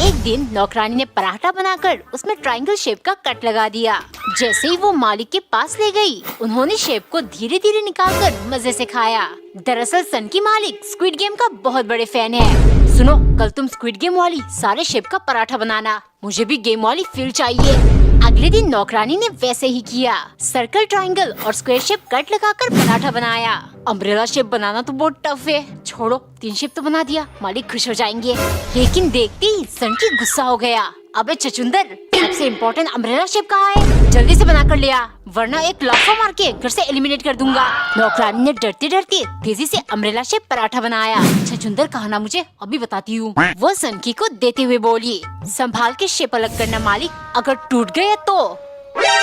एक दिन नौकरानी ने पराठा बनाकर उसमें ट्रायंगल शेप का कट लगा दिया। जैसे ही वो मालिक के पास ले गई, उन्होंने शेप को धीरे धीरे निकालकर मजे से खाया। दरअसल सन की मालिक स्क्विड गेम का बहुत बड़े फैन है। सुनो, कल तुम स्क्विड गेम वाली सारे शेप का पराठा बनाना, मुझे भी गेम वाली फील चाहिए। अगले दिन नौकरानी ने वैसे ही किया। सर्कल, ट्रायंगल और स्क्वायर शेप कट लगाकर पराठा बनाया। अम्ब्रेला शेप बनाना तो बहुत टफ है, छोड़ो 3 शेप तो बना दिया, मालिक खुश हो जाएंगे। लेकिन देखते ही सन की गुस्सा हो गया। अबे छछुंदर, सबसे इम्पोर्टेंट अम्ब्रेला शेप कहाँ है? जल्दी से बना कर ले आ, वरना एक लाफा मार के घर से एलिमिनेट कर दूंगा। नौकरानी ने डरते डरते तेजी से अम्ब्रेला शेप पराठा बनाया। छछुंदर कहना मुझे अभी बताती हूँ। वो सनकी को देते हुए बोली, संभाल के शेप अलग करना मालिक, अगर टूट गए तो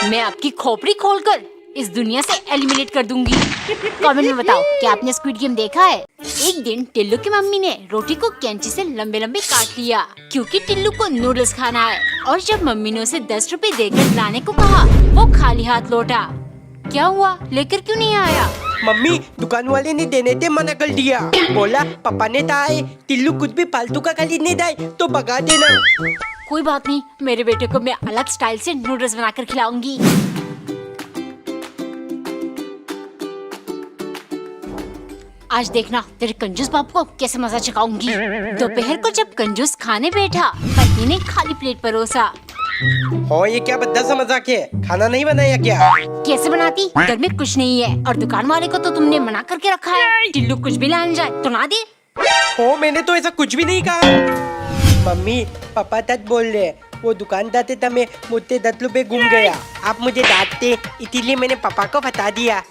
मैं आपकी खोपड़ी खोलकर इस दुनिया से एलिमिनेट कर दूंगी। कमेंट में बताओ क्या आपने स्क्विड गेम देखा है? एक दिन टिल्लू की मम्मी ने रोटी को कैंची से लंबे लंबे काट लिया, क्योंकि टिल्लू को नूडल्स खाना है। और जब मम्मी ने उसे 10 रुपए देकर लाने को कहा, वो खाली हाथ लौटा। क्या हुआ, लेकर क्यों नहीं आया? मम्मी, दुकान वाले ने देने थे मना कर दिया। बोला पापा ने कहा है टिल्लू कुछ भी फालतू का खरीदने जाए तो भगा देना। कोई बात नहीं, मेरे बेटे को मैं अलग स्टाइल से नूडल्स बनाकर खिलाऊंगी। आज देखना तेरे कंजूस बाप को कैसे मजा चखाऊंगी। दोपहर को जब कंजूस खाने बैठा, पत्नी ने खाली प्लेट परोसा। हो, ये क्या भद्दा सा मजाक है? खाना नहीं बनाया क्या? कैसे बनाती? घर में कुछ नहीं है और दुकान वाले को तो तुमने मना करके रखा है। टिल्लू कुछ भी लाने जाए तो ना दे। हो, मैंने तो ऐसा कुछ भी नहीं कहा। मम्मी, पापा तक बोल रहे, वो दुकान जाते था मैं मुझसे 10 रुपए गुम गया। आप मुझे डांटते, इसीलिए मैंने पापा को बता दिया।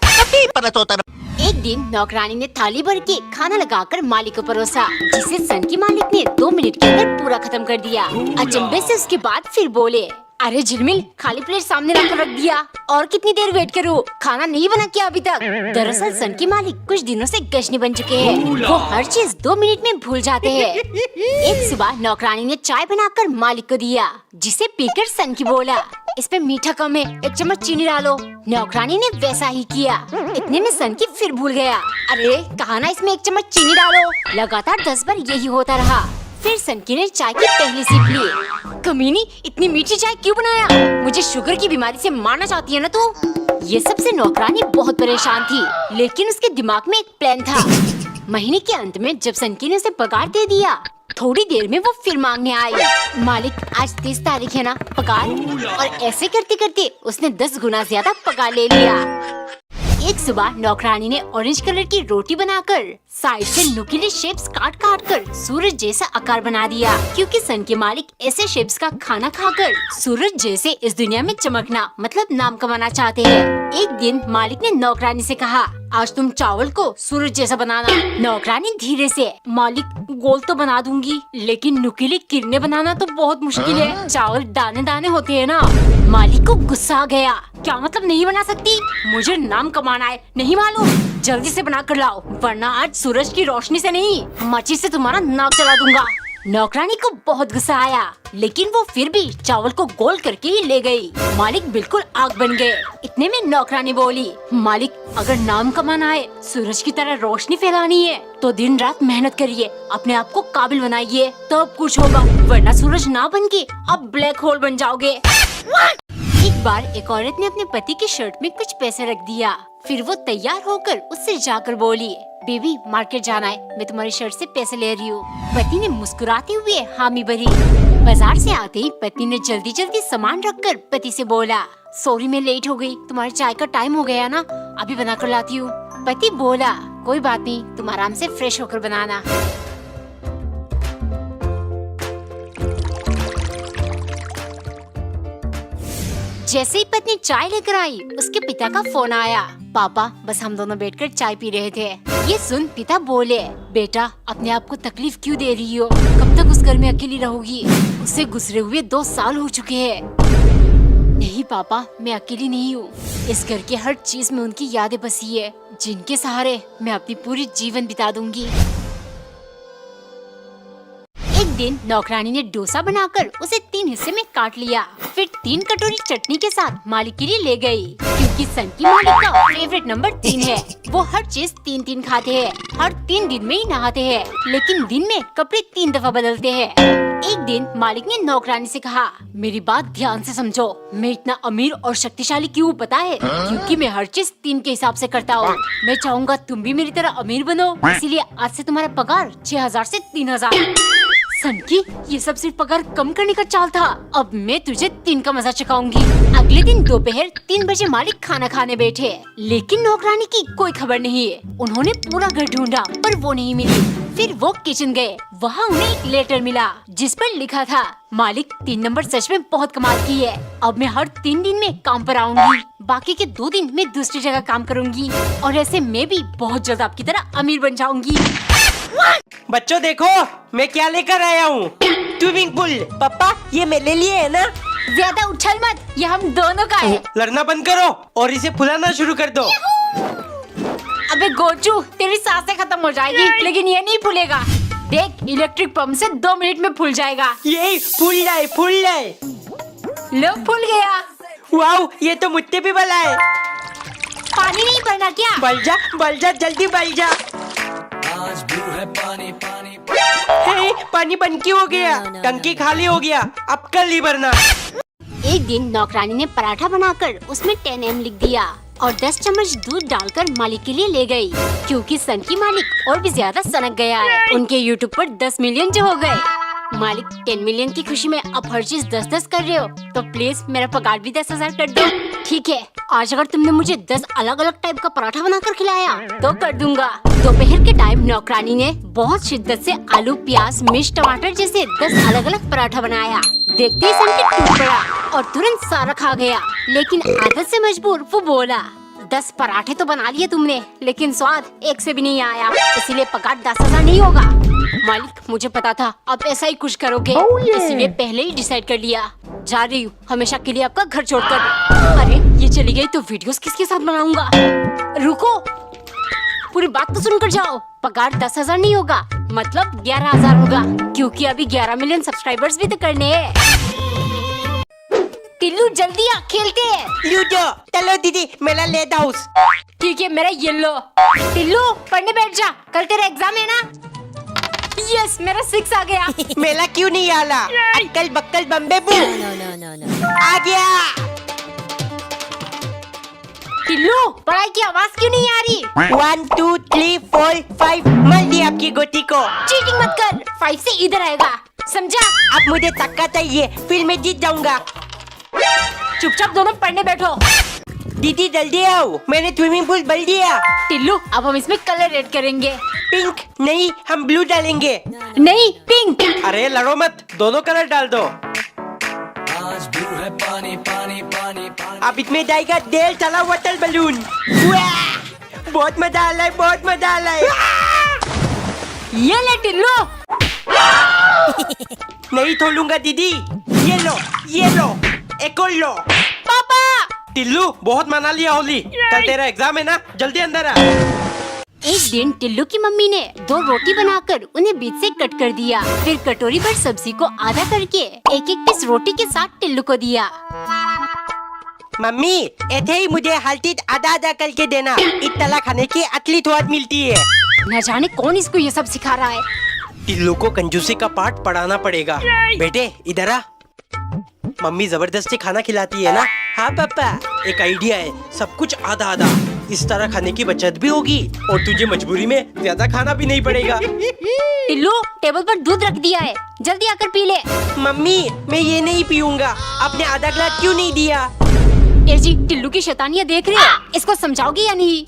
एक दिन नौकरानी ने थाली भर के खाना लगाकर मालिक को परोसा, जिसे सन की मालिक ने 2 मिनट के अंदर पूरा खत्म कर दिया। अचंभे से उसके बाद फिर बोले, अरे झिलमिल, खाली प्लेट सामने लाकर रख दिया, और कितनी देर वेट करूं? खाना नहीं बना क्या अभी तक? दरअसल सन की मालिक कुछ दिनों से गजनी बन चुके हैं। वो हर चीज 2 मिनट में भूल जाते हैं। एक सुबह नौकरानी ने चाय बनाकर मालिक को दिया, जिसे पीकर सन की बोला, इस पे मीठा कम है, 1 चम्मच चीनी डालो। नौकरानी ने वैसा ही किया। इतने में सन की फिर भूल गया, अरे कहा ना इसमें 1 चम्मच चीनी डालो। लगातार 10 बार यही होता रहा। फिर सनकी ने चाय की पहली सिप ली। कमीनी, इतनी मीठी चाय क्यों बनाया? मुझे शुगर की बीमारी से मारना चाहती है ना तू? ये सब से नौकरानी बहुत परेशान थी, लेकिन उसके दिमाग में एक प्लान था। महीने के अंत में जब सनकी ने उसे पगार दे दिया, थोड़ी देर में वो फिर मांगने आई, मालिक आज 30 तारीख है ना, पगार। और ऐसे करते करते उसने 10 गुना ज्यादा पगार ले लिया। एक सुबह नौकरानी ने ऑरेंज कलर की रोटी बनाकर साइड से नुकीले शेप्स काट काट कर सूरज जैसा आकार बना दिया, क्योंकि सन के मालिक ऐसे शेप्स का खाना खाकर सूरज जैसे इस दुनिया में चमकना मतलब नाम कमाना चाहते हैं। एक दिन मालिक ने नौकरानी से कहा, आज तुम चावल को सूरज जैसा बनाना। नौकरानी धीरे से, मालिक गोल तो बना दूंगी, लेकिन नुकीली किरणें बनाना तो बहुत मुश्किल है, चावल दाने दाने होते हैं ना। मालिक को गुस्सा आ गया, क्या मतलब नहीं बना सकती? मुझे नाम कमाना है, नहीं मालूम? जल्दी से बना कर लाओ, वरना आज सूरज की रोशनी से नहीं, मच्छी से तुम्हारा नाक चला दूंगा। नौकरानी को बहुत गुस्सा आया, लेकिन वो फिर भी चावल को गोल करके ही ले गई। मालिक बिल्कुल आग बन गए। इतने में नौकरानी बोली, मालिक अगर नाम कमाना है, सूरज की तरह रोशनी फैलानी है, तो दिन रात मेहनत करिए, अपने आप को काबिल बनाइए, तब कुछ होगा, वरना सूरज ना बन के अब ब्लैक होल बन जाओगे। एक बार एक औरत ने अपने पति की शर्ट में कुछ पैसे रख दिया। फिर वो तैयार होकर उससे जाकर बोली, बेबी मार्केट जाना है, मैं तुम्हारी शर्ट से पैसे ले रही हूँ। पति ने मुस्कुराते हुए हामी भरी। बाजार से आते ही पति ने जल्दी जल्दी सामान रखकर पति से बोला, सॉरी मैं लेट हो गई, तुम्हारे चाय का टाइम हो गया ना, अभी बना कर लाती हूँ। पति बोला, कोई बात नहीं, तुम आराम से फ्रेश होकर बनाना। जैसे ही पत्नी चाय लेकर आई, उसके पिता का फोन आया, पापा बस हम दोनों बैठकर चाय पी रहे थे। ये सुन पिता बोले, बेटा अपने आप को तकलीफ क्यों दे रही हो, कब तक उस घर में अकेली रहोगी? उसे गुजरे हुए 2 साल हो चुके हैं। नहीं पापा, मैं अकेली नहीं हूँ, इस घर के हर चीज में उनकी यादें बसी है, जिनके सहारे मैं अपनी पूरी जीवन बिता दूंगी। एक दिन नौकरानी ने डोसा बनाकर उसे 3 हिस्से में काट लिया। फिर 3 कटोरी चटनी के साथ मालिक के लिए ले गई, क्योंकि सन की मालिक का फेवरेट नंबर 3 है। वो हर चीज 3-3 खाते हैं, हर 3 दिन में ही नहाते हैं, लेकिन दिन में कपड़े 3 दफा बदलते हैं। एक दिन मालिक ने नौकरानी से कहा, मेरी बात ध्यान से समझो, मैं इतना अमीर और शक्तिशाली क्यों पता है? क्योंकि मैं हर चीज 3 के हिसाब से करता हूँ। मैं चाहूँगा तुम भी मेरी तरह अमीर बनो, इसीलिए आज से तुम्हारा पगार 6000 से 3000। सन की ये सब सिर्फ पगार कम करने का चाल था। अब मैं तुझे 3 का मजा चखाऊंगी। अगले दिन दोपहर 3 बजे मालिक खाना खाने बैठे, लेकिन नौकरानी की कोई खबर नहीं है। उन्होंने पूरा घर ढूंढा पर वो नहीं मिली। फिर वो किचन गए, वहाँ उन्हें एक लेटर मिला जिस पर लिखा था, मालिक 3 नंबर सच में बहुत कमाल की है। अब मैं हर 3 दिन में काम पर आऊंगी, बाकी के 2 दिन मैं दूसरी जगह काम करूंगी और ऐसे मैं भी बहुत जल्द आपकी तरह अमीर बन जाऊंगी। बच्चों देखो मैं क्या लेकर आया हूँ, स्विमिंग पूल। पापा ये मेरे लिए है ना? ज्यादा उछल मत, ये हम दोनों का है। लड़ना बंद करो और इसे फुलाना शुरू कर दो। अबे गोचू, तेरी सांसें खत्म हो जाएगी, लेकिन ये नहीं फूलेगा। देख, इलेक्ट्रिक पंप से 2 मिनट में फूल जाएगा। यही फूल जाए, फूल जाए। लो फूल गया। वाओ, ये तो मुझसे भी भला है। पानी नहीं भरना क्या? बल जा जल्दी बल जा। हे, पानी बंद क्यों हो गया? टंकी खाली हो गया, अब कल ही भरना। एक दिन नौकरानी ने पराठा बनाकर उसमें 10 M लिख दिया और 10 चम्मच दूध डालकर मालिक के लिए ले गई, क्योंकि सन की मालिक और भी ज्यादा सनक गया है। उनके यूट्यूब पर 10 मिलियन जो हो गए। मालिक 10 मिलियन की खुशी में अब हर चीज 10-10 कर रहे हो, तो प्लीज मेरा पगार भी 10,000 कर दो। ठीक है, आज अगर तुमने मुझे 10 अलग अलग टाइप का पराठा बनाकर खिलाया तो कर दूंगा। दोपहर के टाइम नौकरानी ने बहुत शिद्दत से आलू, प्याज, मिर्च, टमाटर जैसे 10 अलग अलग पराठा बनाया। देखते ही सन के टूट पड़ा और तुरंत सारा खा गया, लेकिन आदत से मजबूर वो बोला, 10 पराठे तो बना लिए तुमने, लेकिन स्वाद एक से भी नहीं आया, इसीलिए पगार 10,000 नहीं होगा। मालिक मुझे पता था आप ऐसा ही कुछ करोगे, इसीलिए पहले ही डिसाइड कर लिया। जा रही हूँ हमेशा के लिए आपका घर छोड़कर। अरे ये चली गई तो वीडियोस किसके साथ बनाऊंगा? रुको, पूरी बात तो सुनकर जाओ। पगार 10,000 नहीं होगा, मतलब 11,000 होगा, क्योंकि अभी 11 मिलियन सब्सक्राइबर्स भी तो करने हैं। टिल्लू जल्दी आ, खेलते हैं। लूडो। चलो दीदी, मेरा लेट हाउस। ठीक है, मेरा येलो। टिल्लू पढ़ने बैठ जा, कल तेरा एग्जाम है ना? यस, मेरा 6 आ गया। मेला क्यों नहीं आला? अक्कल बक्कल बम्बे बू। आ गया। टिल्लू पढ़ाई की आवाज क्यों नहीं आ रही? 1 2 3 4 5 मर दी आपकी गोटी को। चीटिंग मत कर, 5 से इधर आएगा, समझा? अब मुझे टक्का चाहिए, फिर मैं जीत जाऊंगा। चुपचाप दोनों पढ़ने बैठो। दीदी जल्दी आओ, मैंने स्विमिंग पूल भर दिया। टिल्लू अब हम इसमें कलर ऐड करेंगे। पिंक नहीं, हम ब्लू डालेंगे। नहीं, पिंक। अरे लड़ो मत, दोनों कलर डाल दो। अब इसमें जाएगा डेल चला वाटर बलून। बहुत मजा आ रहा है, बहुत मजा आ रहा है। ये ले टिल्लू। नहीं छोड़ूंगा दीदी। ये लो, ये लो, एक और लो। पापा। टिल्लू बहुत मना लिया होली, कल तेरा एग्जाम है ना, जल्दी अंदर आ। एक दिन टिल्लू की मम्मी ने 2 रोटी बनाकर उन्हें बीच से कट कर दिया, फिर कटोरी पर सब्जी को आधा करके एक एक पीस रोटी के साथ टिल्लू को दिया। मम्मी ऐसे ही मुझे हर चीज आधा आधा करके देना, इतना खाने की असली स्वाद मिलती है। न जाने कौन इसको ये सब सिखा रहा है। टिल्लू को कंजूसी का पाठ पढ़ाना पड़ेगा। बेटे इधर आ, मम्मी जबरदस्ती खाना खिलाती है ना। हाँ पापा, एक आइडिया है, सब कुछ आधा आधा, इस तरह खाने की बचत भी होगी और तुझे मजबूरी में ज्यादा खाना भी नहीं पड़ेगा। टिल्लू टेबल पर दूध रख दिया है, जल्दी आकर पी ले। मम्मी मैं ये नहीं पीऊंगा, आपने आधा गिलास क्यों नहीं दिया? ए जी, टिल्लू की शैतानियां देख रहे हो, इसको समझाओगे या नहीं?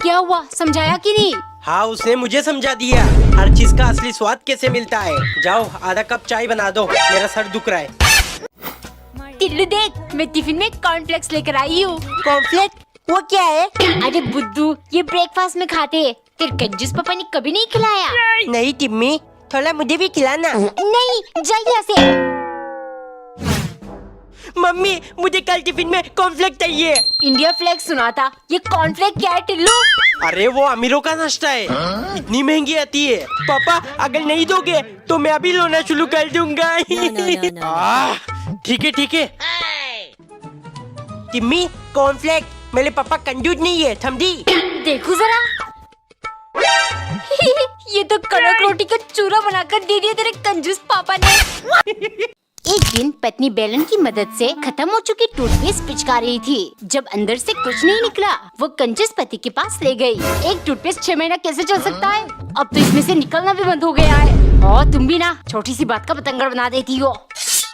क्या हुआ, समझाया कि नहीं? हाँ उसने मुझे समझा दिया, हर चीज का असली स्वाद कैसे मिलता है। जाओ आधा कप चाय बना दो, मेरा सर दुख रहा है। टिल्लू देख, मैं टिफिन में कॉर्नफ्लेक्स लेकर आई हूँ। कॉर्नफ्लेक्स? वो क्या है? अरे बुद्धू, ये ब्रेकफास्ट में खाते हैं, तेरे कंजूस पापा ने कभी नहीं खिलाया। नहीं टिम्मी, थोड़ा मुझे भी खिलाना। नहीं, जा यहाँ से। मम्मी मुझे कल टिफिन में कॉर्नफ्लेक्स चाहिए। इंडिया फ्लैग सुना था, ये कॉर्नफ्लेक्स क्या है टिल्लू? अरे वो अमीरों का नाश्ता है, इतनी महंगी आती है। पापा अगर नहीं दोगे तो मैं अभी रोना शुरू कर दूंगा। ठीक है ठीक है। टिम्मी कॉर्नफ्लेक्स मेरे पापा कंजूस नहीं है, समझी? देखो जरा। ये तो कड़क रोटी का चूरा बनाकर दे दिया तेरे कंजूस पापा ने। एक दिन पत्नी बेलन की मदद से खत्म हो चुकी टूथपेस्ट पिचका रही थी। जब अंदर से कुछ नहीं निकला, वो कंजूस पति के पास ले गई। एक टूथपेस्ट 6 महीना कैसे चल सकता है? अब तो इसमें से निकलना भी बंद हो गया है। और तुम भी ना छोटी सी बात का पतंगड़ बना देती हो।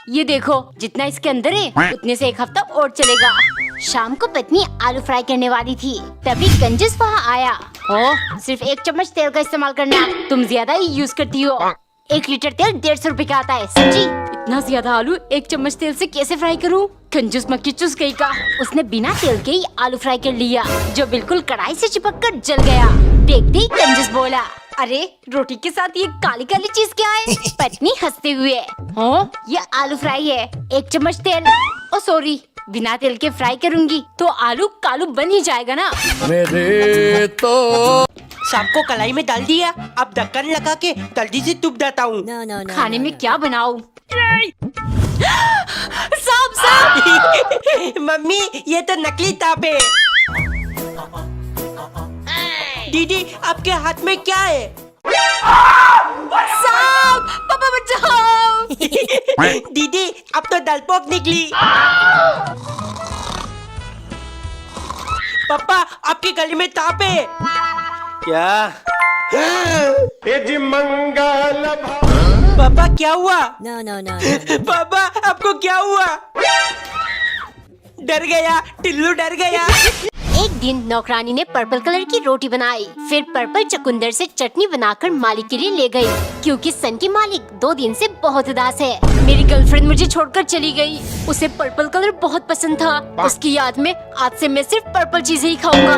ये देखो, जितना इसके अंदर है उतने से 1 हफ्ता और चलेगा। शाम को पत्नी आलू फ्राई करने वाली थी, तभी कंजूस वहाँ आया। ओ, सिर्फ 1 चम्मच तेल का इस्तेमाल करना, तुम ज्यादा ही यूज करती हो। 1 लीटर तेल 150 रुपए का आता है, समझी? इतना ज्यादा आलू 1 चम्मच तेल से कैसे फ्राई करूँ? कंजूस मक्खी चूस गई का। उसने बिना तेल के ही आलू फ्राई कर लिया, जो बिल्कुल कढ़ाई से चिपक कर जल गया। देखते ही कंजूस बोला, अरे रोटी के साथ ये काली काली चीज क्या है? पत्नी हंसते हुए, हो ये आलू फ्राई है, 1 चम्मच तेल। ओ सॉरी, बिना तेल के फ्राई करूंगी तो आलू कालू बन ही जाएगा ना। मेरे तो सांप को कलाई में डाल दिया, अब ढक्कन लगा के जल्दी से टूट जाता हूँ। खाने में क्या बनाऊं? सांप सांप। मम्मी ये तो नकली सांप है। दीदी आपके हाथ में क्या है? सांप, पापा बचाओ। दीदी अब तो डलपोक निकली। पापा आपके गले में सांप है क्या? मंगल पापा क्या हुआ? No. पापा आपको क्या हुआ? डर गया, टिल्लू डर गया। एक दिन नौकरानी ने पर्पल कलर की रोटी बनाई, फिर पर्पल चुकंदर से चटनी बनाकर मालिक के लिए ले गई, क्योंकि सन की मालिक 2 दिन से बहुत उदास है। मेरी गर्लफ्रेंड मुझे छोड़कर चली गई। उसे पर्पल कलर बहुत पसंद था। उसकी याद में आज से मैं सिर्फ पर्पल चीजें ही खाऊंगा।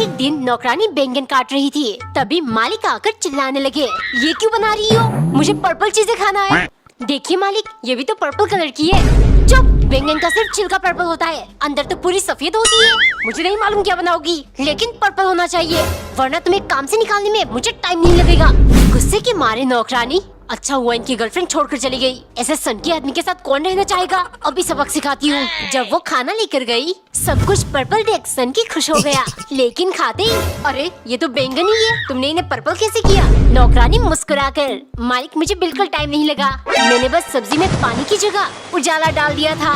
एक दिन नौकरानी बैंगन काट रही थी, तभी मालिक आकर चिल्लाने लगे, ये क्यों बना रही हो? मुझे पर्पल चीजें खाना है। देखिए मालिक, ये भी तो पर्पल कलर की है। चुप, बैंगन का सिर्फ छिलका पर्पल होता है, अंदर तो पूरी सफेद होती है। मुझे नहीं मालूम क्या बनाओगी, लेकिन पर्पल होना चाहिए, वरना तुम्हें काम से निकालने में मुझे टाइम नहीं लगेगा। गुस्से के मारे नौकरानी, अच्छा हुआ इनकी गर्लफ्रेंड छोड़कर चली गई। ऐसे सन के आदमी के साथ कौन रहना चाहेगा? अभी सबक सिखाती हूँ। जब वो खाना लेकर गई, सब कुछ पर्पल देख सन की खुश हो गया, लेकिन खाते ही, अरे ये तो बैंगन ही है, तुमने इन्हें पर्पल कैसे किया? नौकरानी मुस्कुराकर, मालिक मुझे बिल्कुल टाइम नहीं लगा, मैंने बस सब्जी में पानी की जगह उजाला डाल दिया था।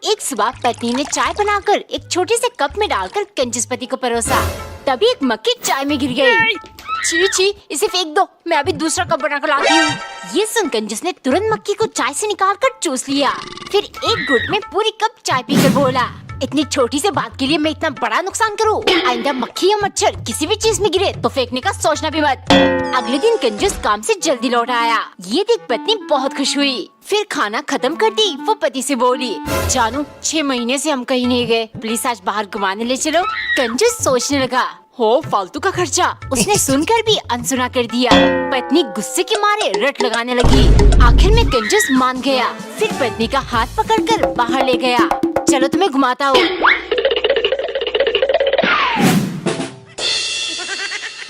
एक सुबह पत्नी ने चाय बनाकर एक छोटे से कप में डालकर कंजूस पति को परोसा, तभी एक मक्खी चाय में गिर गई। छी छी, इसे फेंक दो, मैं अभी दूसरा कप बनाकर लाती हूँ। ये सुन कंजूस ने तुरंत मक्खी को चाय से निकालकर चूस लिया, फिर एक घुट में पूरी कप चाय पीकर बोला, इतनी छोटी से बात के लिए मैं इतना बड़ा नुकसान करूँ? आइंदा मक्खी या मच्छर किसी भी चीज में गिरे तो फेंकने का सोचना भी मत। अगले दिन कंजूस काम से जल्दी लौट आया। ये देख पत्नी बहुत खुश हुई। फिर खाना खत्म कर दी, वो पति से बोली, जानू 6 महीने से हम कहीं नहीं गए, प्लीज आज बाहर घुमाने ले चलो। कंजूस सोचने लगा, हो फालतू का खर्चा। उसने सुनकर भी अनसुना कर दिया। पत्नी गुस्से के मारे रट लगाने लगी। आखिर में कंजूस मान गया, फिर पत्नी का हाथ पकड़कर बाहर ले गया, चलो तुम्हें घुमाता हूँ।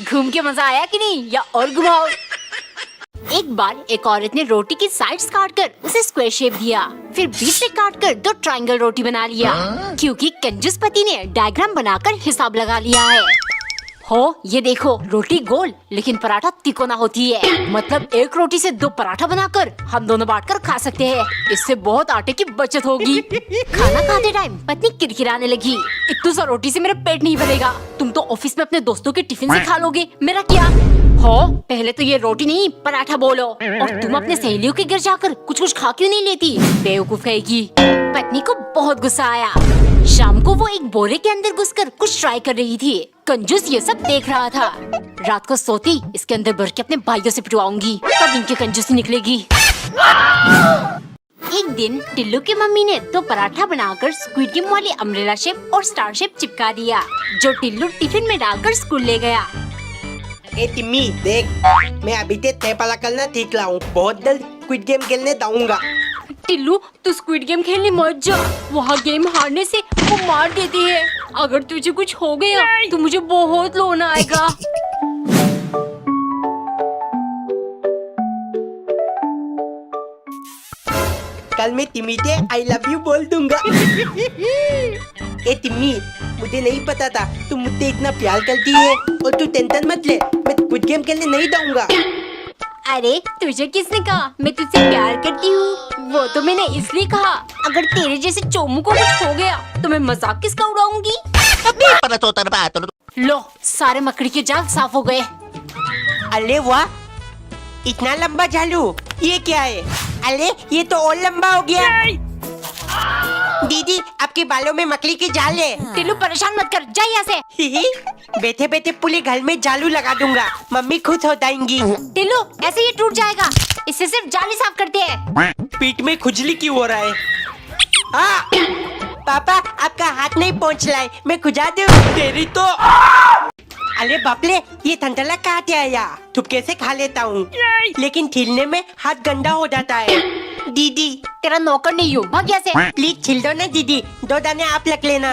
घूम के मजा आया कि नहीं, या और घुमाओ? एक बार एक औरत ने रोटी की साइड्स काटकर उसे स्क्वायर शेप दिया, फिर बीच से काटकर 2 ट्रायंगल रोटी बना लिया, क्योंकि कंजूस पति ने डायग्राम बनाकर हिसाब लगा लिया है। हो ये देखो, रोटी गोल लेकिन पराठा तिकोना होती है, मतलब एक रोटी से 2 पराठा बनाकर हम दोनों बांटकर खा सकते हैं। इससे बहुत आटे की बचत होगी। खाना खाते टाइम पत्नी किरकिराने लगी, इतनी सा रोटी से मेरा पेट नहीं भरेगा, तुम तो ऑफिस में अपने दोस्तों के टिफिन से खा लोगे, मेरा क्या? हो पहले तो ये रोटी नहीं पराठा बोलो, और तुम अपने सहेलियों के घर जाकर कुछ खा क्यों नहीं लेती, बेवकूफ कहेगी। पत्नी को बहुत गुस्सा आया। शाम को वो एक बोरे के अंदर घुसकर कुछ ट्राई कर रही थी। कंजूस ये सब देख रहा था। रात को सोती इसके अंदर भर के अपने भाइयों से पिटवाऊंगी, तब इनकी कंजूसी निकलेगी। एक दिन टिल्लू की मम्मी ने 2 पराठा बनाकर स्क्विड गेम वाली अम्ब्रेला शेप और स्टार शेप चिपका दिया, जो टिल्लू टिफिन में डालकर स्कूल ले गया। ए टिम्मी देख, मैं अभी ते तय पला करना सीख रहा हूँ, बहुत जल्द स्क्विड गेम खेलने जाऊंगा। टिल्लू तू स्क्विड गेम खेलने मत जा, वहाँ गेम हारने से वो मार देती है। अगर तुझे कुछ हो गया तो मुझे बहुत रोना आएगा। कल मैं तिम्मी से आई लव यू बोल दूंगा। ए तिम्मी, मुझे नहीं पता था तुम मुझसे इतना प्यार करती है, और तू टेंशन मत ले, मैं कुछ गेम खेलने नहीं दूंगा। अरे तुझे किसने कहा मैं तुझसे प्यार करती हूँ? वो तो मैंने इसलिए कहा, अगर तेरे जैसे चोमू को कुछ हो गया तो मैं मजाक किसका उड़ाऊंगी? लो, सारे मकड़ी के जाल साफ हो गए। अरे वाह, इतना लंबा झालू, ये क्या है? अरे ये तो और लंबा हो गया। दीदी, आपके बालों में मकड़ी की जाल है। टिल्लू परेशान मत कर, जा यहाँ से। बैठे बैठे पूरे घर में जालू लगा दूंगा, मम्मी खुश हो जाएंगी। टिल्लू, ऐसे ये टूट जाएगा, इससे सिर्फ जाली साफ करते हैं। पीठ में खुजली क्यों हो रहा है? पापा, आपका हाथ नहीं पहुँच रहा है, मैं खुजा दूं? तेरी तो। अरे बापले, ये ठंडला कहाँ से आया? थुपके से खा लेता हूँ, लेकिन छीलने में हाथ गंदा हो जाता है। दीदी, तेरा नौकर नहीं हूँ, भाग यहाँ से। प्लीज छील दो ना दीदी, 2 दाने आप रख लेना।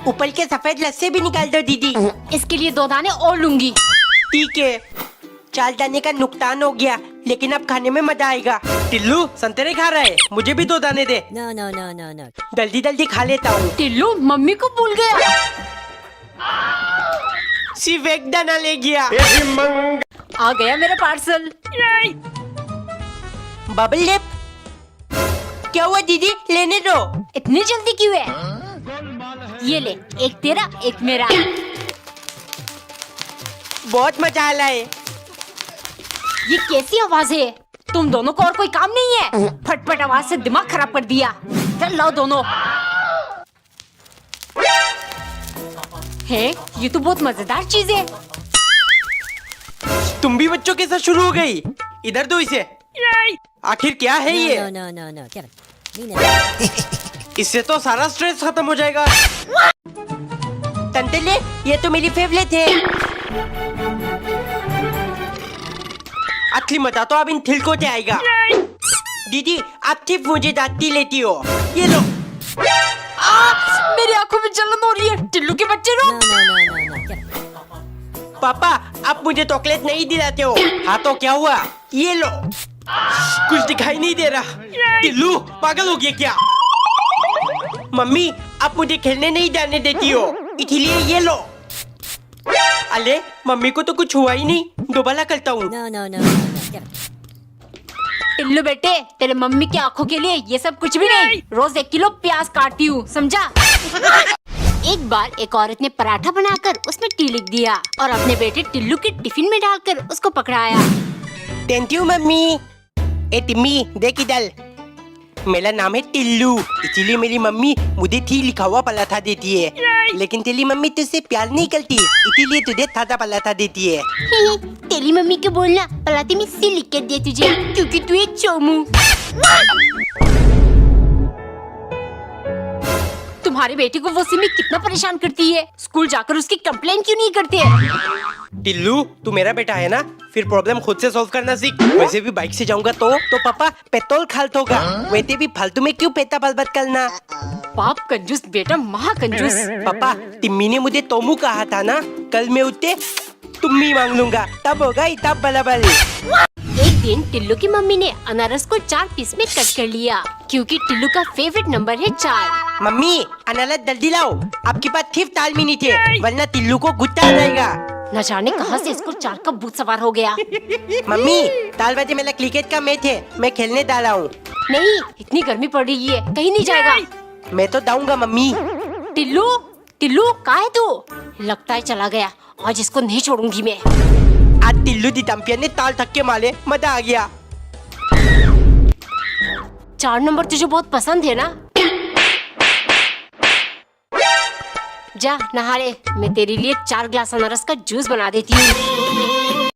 ऊपर के सफेद लस्से भी निकाल दो दीदी। इसके लिए 2 दाने और लूंगी। ठीक है, 4 दाने का नुकसान हो गया, लेकिन अब खाने में मजा आएगा। टिल्लू संतरे खा रहा है, मुझे भी 2 दाने दे। No. जल्दी जल्दी खा लेता हूँ। टिल्लू मम्मी को भूल गया। सिर्फ 1 दाना ले गया। आ गया मेरा पार्सल। बबल लिप, क्या हुआ दीदी? लेने दो। इतनी जल्दी क्यों है? ये ले, एक तेरा एक मेरा। बहुत मजा आ रहा है। ये कैसी आवाज है? तुम दोनों को और कोई काम नहीं है? फटफट आवाज से दिमाग खराब कर दिया। चल लाओ दोनों। है, ये तो बहुत मजेदार चीज है। तुम भी बच्चों के साथ शुरू हो गई? इधर दो इसे। आखिर क्या है ये? No. Get it. इससे तो सारा स्ट्रेस खत्म हो जाएगा। तंतले, ये तो मेरी फेवरेट है। असली मजा तो अब इन थिलकों से आएगा। दीदी, आप सिर्फ मुझे डांटती लेती हो। ये लो। मेरी आंखों में जलन हो रही है। टिल्लू के बच्चे रो। No. Get it. पापा, आप मुझे चॉकलेट नहीं दिलाते हो। हाँ तो क्या हुआ? ये लो। कुछ दिखाई नहीं दे रहा। टिल्लू पागल हो गया क्या? मम्मी, आप मुझे खेलने नहीं जाने देती हो, इसलिए ये लो। अरे मम्मी को तो कुछ हुआ ही नहीं, दोबारा करता हूँ। No. Get it. टिल्लू बेटे, तेरे मम्मी की आंखों के लिए ये सब कुछ भी नहीं। रोज 1 किलो प्याज काटती हूँ, समझा? एक बार एक औरत ने पराठा बनाकर उसमें टी लिख दिया और अपने बेटे टिल्लू के टिफिन में डालकर उसको पकड़ाया। Thank you mummy. ए टिम्मी, देख इधर, मेरा नाम है टिल्लू, इसीलिए मेरी मम्मी मुझे थी लिखा हुआ पराठा देती है। लेकिन तेरी मम्मी तुझसे प्यार नहीं करती, इसीलिए तुझे ताजा पराठा देती है। तेरी मम्मी को बोलना पराठे में सी लिख कर दे तुझे, क्योंकि तू एक चोमू। तुम्हारे बेटे को वो सिमी कितना परेशान करती है। स्कूल जाकर उसकी कंप्लेन क्यों नहीं करते? टिल्लू, तू मेरा बेटा है ना, फिर प्रॉब्लम खुद से सॉल्व करना सीख। वैसे भी बाइक से जाऊंगा तो पापा पेट्रोल खाल्ट होगा, वैसे भी फालतू में क्यों पैसा बर्बाद करना। बाप कंजूस, बेटा महा कंजूस। पापा, टिम्मी ने मुझे तोमू कहा था ना, कल मैं उठते तुम्मी मांग लूंगा, तब होगा तब बराबर। एक दिन टिल्लू की मम्मी ने अनारस को 4 पीस में कट कर लिया, क्योंकि टिल्लू का फेवरेट नंबर है 4। मम्मी, अनारस जल्दी लाओ, आपके पास सिर्फ 4 मिनट है, वरना टिल्लू को गुस्सा आ जाएगा। न जाने कहां से इसको 4 का भूत सवार हो गया। मम्मी, 4 बजे मेरा क्रिकेट का मैच है, मैं खेलने जा रहा हूँ। नहीं, इतनी गर्मी पड़ रही है, कहीं नहीं जाएगा। मैं तो जाऊंगा मम्मी। टिल्लू कहाँ है तू? लगता है चला गया, आज इसको नहीं छोड़ूंगी मैं। आज टिल्लू दी चैंपियन ने ताल थक्के मारे, मजा आ गया। 4 नंबर तुझे बहुत पसंद है ना? जा नहा ले, मैं तेरे लिए 4 ग्लास अनारस का जूस बना देती हूँ।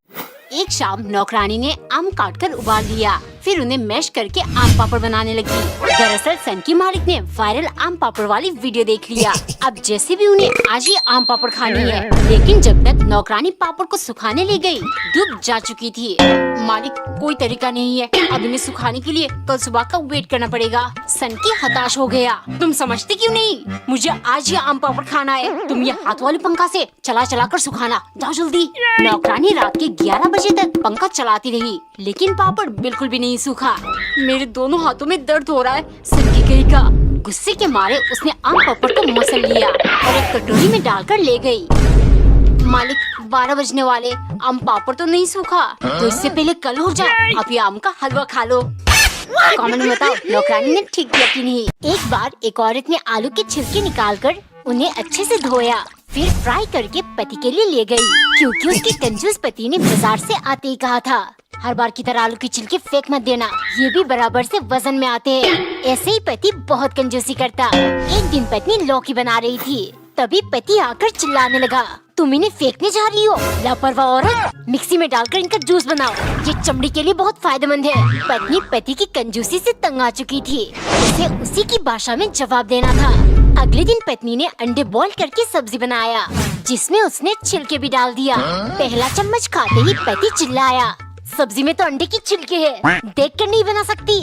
एक शाम नौकरानी ने आम काटकर उबाल लिया, फिर उन्हें मैश करके आम पापड़ बनाने लगी। दरअसल सन की मालिक ने वायरल आम पापड़ वाली वीडियो देख लिया। अब जैसे भी उन्हें आज ही आम पापड़ खानी है, लेकिन जब तक नौकरानी पापड़ को सुखाने ले गई, डूब जा चुकी थी। मालिक कोई तरीका नहीं है, अब इन्हें सुखाने के लिए कल सुबह का वेट करना पड़ेगा। सन की हताश हो गया। तुम समझते क्यों नहीं, मुझे आज ही आम पापड़ खाना है। तुम ये हाथ वाले पंखा से चला चला कर सुखाना, जाओ जल्दी। नौकरानी रात के 11 बजे तक पंखा चलाती रही, लेकिन पापड़ बिल्कुल भी नहीं सूखा। मेरे दोनों हाथों में दर्द हो रहा है, सन की गई का। गुस्से के मारे उसने आम पापड़ को मसल लिया और एक कटोरी में डालकर ले गई। मालिक 12 बजने वाले, आम पापड़ तो नहीं सूखा, तो इससे पहले कल हो जाए। आप ये आम का हलवा खा लो। कमेंट में बताओ नौकरानी ने ठीक किया कि नहीं। एक बार एक औरत ने आलू के छिलके निकालकर उन्हें अच्छे से धोया, फिर फ्राई करके पति के लिए ले गई, क्योंकि उसके कंजूस पति ने बाजार से आते ही कहा था, हर बार की तरह आलू के छिलके फेंक मत देना, ये भी बराबर से वजन में आते हैं। ऐसे ही पति बहुत कंजूसी करता। एक दिन पत्नी लौकी बना रही थी, तभी पति आकर चिल्लाने लगा, तुम इन्हें फेंकने जा रही हो, लापरवाह औरत, मिक्सी में डालकर इनका जूस बनाओ, ये चमड़ी के लिए बहुत फायदेमंद है। पत्नी पति की कंजूसी से तंग आ चुकी थी, उसे उसी की भाषा में जवाब देना था। अगले दिन पत्नी ने अंडे बॉईल करके सब्जी बनाया, जिसमें उसने छिलके भी डाल दिया। पहला चम्मच खाते ही पति चिल्लाया, सब्जी में तो अंडे की छिलके हैं, देखकर नहीं बना सकती।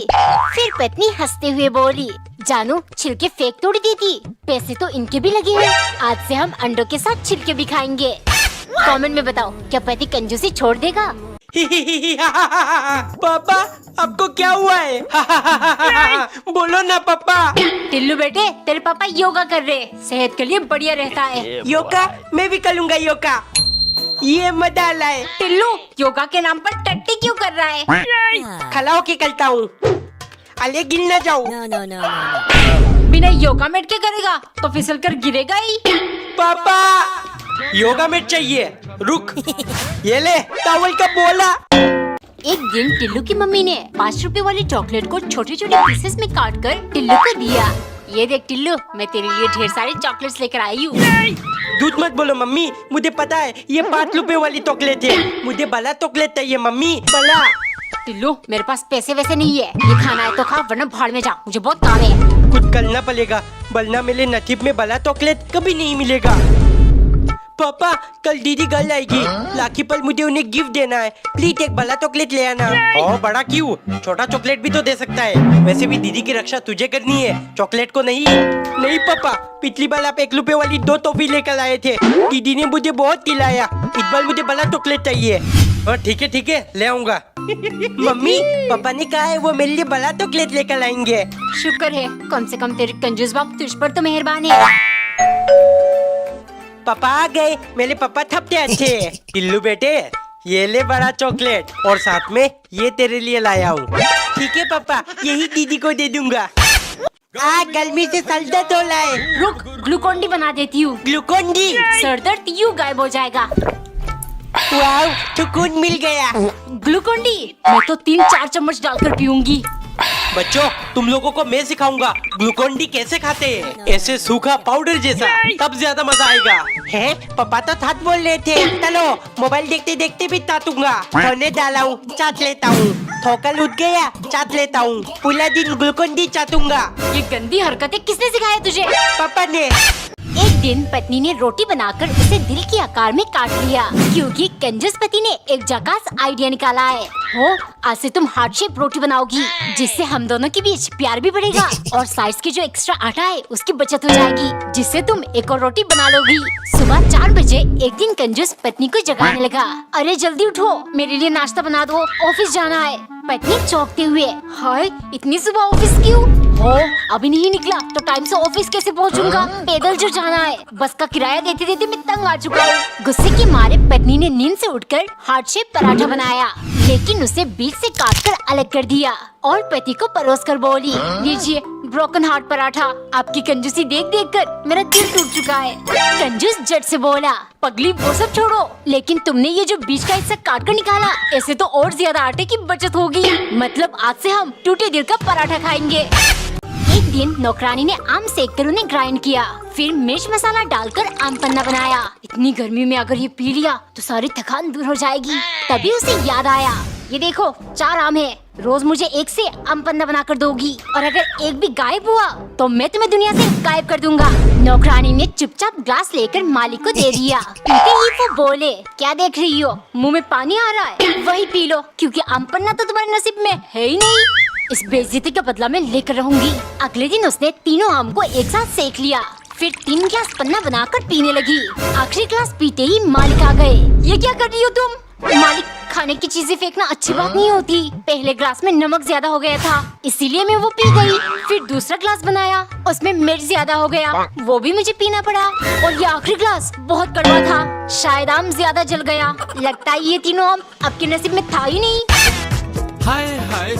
फिर पत्नी हंसते हुए बोली, जानू छिलके फेंक थोड़ी देती, पैसे तो इनके भी लगे हैं। आज से हम अंडों के साथ छिलके भी खाएंगे। कमेंट में बताओ, क्या पति कंजूसी छोड़ देगा? पापा आपको क्या हुआ है? बोलो ना पापा। टिल्लू बेटे, तेरे पापा योगा कर रहे, सेहत के लिए बढ़िया रहता है। योगा? मैं भी करूँगा योगा, ये मजा लाए। टिल्लू योगा के नाम पर टट्टी क्यों कर रहा है? खड़ा होके करता हूँ, अले गिर ना जाऊँ। No, no, no, no. बिना योगा मैट के करेगा तो फिसल कर गिरेगा ही। पापा योगा मैट चाहिए, रुक। ये ले टॉवल का बोला। एक दिन टिल्लू की मम्मी ने 5 रुपए वाली चॉकलेट को छोटे छोटे पीसेस में काट कर टिल्लू को दिया। ये देख टिल्लू, मैं तेरे लिए ढेर सारी चॉकलेट्स लेकर आई हूँ। झूठ मत बोलो मम्मी, मुझे पता है ये 5 रुपए वाली चॉकलेट है। मुझे बड़ा चॉकलेट चाहिए मम्मी, बड़ा। टिल्लू मेरे पास पैसे वैसे नहीं है, ये खाना है तो खा, वरना भाड़ में जा, मुझे बहुत काम है। कुछ करना पड़ेगा, वरना मेरे नसीब में बड़ा चॉकलेट कभी नहीं मिलेगा। पापा कल दीदी घर आएगी, लाखी पर मुझे उन्हें गिफ्ट देना है, प्लीज एक बड़ा चॉकलेट ले आना। और बड़ा क्यों, छोटा चॉकलेट भी तो दे सकता है। वैसे भी दीदी की रक्षा तुझे करनी है, चॉकलेट को नहीं। नहीं पापा, पिछली बार आप 1 रुपए वाली 2 टॉफी लेकर आए थे, दीदी ने मुझे बहुत खिलाया। इस बार मुझे बड़ा चॉकलेट चाहिए। और ठीक है ले आऊंगा। मम्मी पापा ने कहा है वो मेरे लिए बड़ा चॉकलेट लेकर आएंगे। शुक्र है, कम से कम तेरे कंजूस बाप तुझ पर तो मेहरबान है। पापा आ गए, मेरे पापा थपते अच्छे। टिल्लू बेटे ये ले बड़ा चॉकलेट, और साथ में ये तेरे लिए लाया हूँ। ठीक है पापा, यही दीदी को दे दूंगा। गर्मी से सर दर्द हो रहा है। रुक, ग्लूकोन डी बना देती हूँ। Glucon D? सर दर्द यूँ गायब हो जाएगा। वाह, सुकून मिल गया। ग्लूकोन डी मैं तो 3-4 चम्मच डालकर पीऊंगी। बच्चों तुम लोगों को मैं सिखाऊंगा ग्लूकोन डी कैसे खाते हैं, ऐसे सूखा पाउडर जैसा, तब ज्यादा मजा आएगा। हैं? पापा तो साथ बोल रहे थे। चलो मोबाइल देखते देखते भी चाटूंगा। होने डाला हूँ, चाट लेता हूँ। ठोकर उठ गया, चाट लेता हूँ। पूरा दिन ग्लूकोन डी चाटूंगा। ये गंदी हरकतें किसने सिखाया तुझे? पापा ने। एक दिन पत्नी ने रोटी बनाकर उसे दिल के आकार में काट लिया, क्योंकि कंजूस पति ने एक जकास आइडिया निकाला है। हो, आज से तुम हार्ट शेप रोटी बनाओगी, जिससे हम दोनों के बीच प्यार भी बढ़ेगा और साइज के जो एक्स्ट्रा आटा है उसकी बचत हो जाएगी, जिससे तुम एक और रोटी बना लोगी। सुबह 4 बजे एक दिन कंजूस पत्नी को जगाने लगा, अरे जल्दी उठो, मेरे लिए नाश्ता बना दो, ऑफिस जाना है। पत्नी चौंकते हुए, हाय इतनी सुबह ऑफिस क्यों? हो, अभी नहीं निकला तो टाइम से ऑफिस कैसे पहुंचूंगा? पैदल जो जाना है, बस का किराया देते देते मैं तंग आ चुका हूँ। गुस्से के मारे पत्नी ने नींद से उठकर हार्ट शेप पराठा बनाया, लेकिन उसे बीच से काटकर अलग कर दिया और पति को परोस कर बोली, लीजिए ब्रोकन हार्ट पराठा। आपकी कंजूसी देख देख कर मेरा दिल टूट चुका है। कंजूस झट से बोला, पगली वो सब छोड़ो, लेकिन तुमने ये जो बीच का हिस्सा काट कर निकाला, ऐसे तो और ज्यादा आटे की बचत होगी। मतलब आज से हम टूटे दिल का पराठा खाएंगे। एक दिन नौकरानी ने आम सेक कर उन्हें ग्राइंड किया, फिर मिर्च मसाला डालकर आम पन्ना बनाया। इतनी गर्मी में अगर ये पी लिया तो सारी थकान दूर हो जाएगी। तभी उसे याद आया, ये देखो 4 आम है, रोज मुझे एक से आम पन्ना बना कर दोगी, और अगर एक भी गायब हुआ तो मैं तुम्हें दुनिया से गायब कर दूंगा। नौकरानी ने चुपचाप ग्लास लेकर मालिक को दे दिया। पीते ही वो बोले, क्या देख रही हो, मुंह में पानी आ रहा है, वही पी लो, क्योंकि आम पन्ना तो तुम्हारे नसीब में है ही नहीं। इस बेइज्जती का बदला मैं लेकर रहूंगी। अगले दिन उसने तीनों आम को एक साथ सेक लिया, फिर 3 गिलास पन्ना बनाकर पीने लगी। आखिरी गिलास पीते ही मालिक आ गए। ये क्या कर रही हो तुम? मालिक, खाने की चीजें फेंकना अच्छी बात नहीं होती। पहले ग्लास में नमक ज्यादा हो गया था, इसीलिए मैं वो पी गई। फिर दूसरा ग्लास बनाया, उसमें मिर्च ज्यादा हो गया, वो भी मुझे पीना पड़ा। और ये आखिरी ग्लास बहुत कड़वा था, शायद आम ज्यादा जल गया। लगता है ये तीनों आम आपके नसीब में था ही नहीं। हाय हाय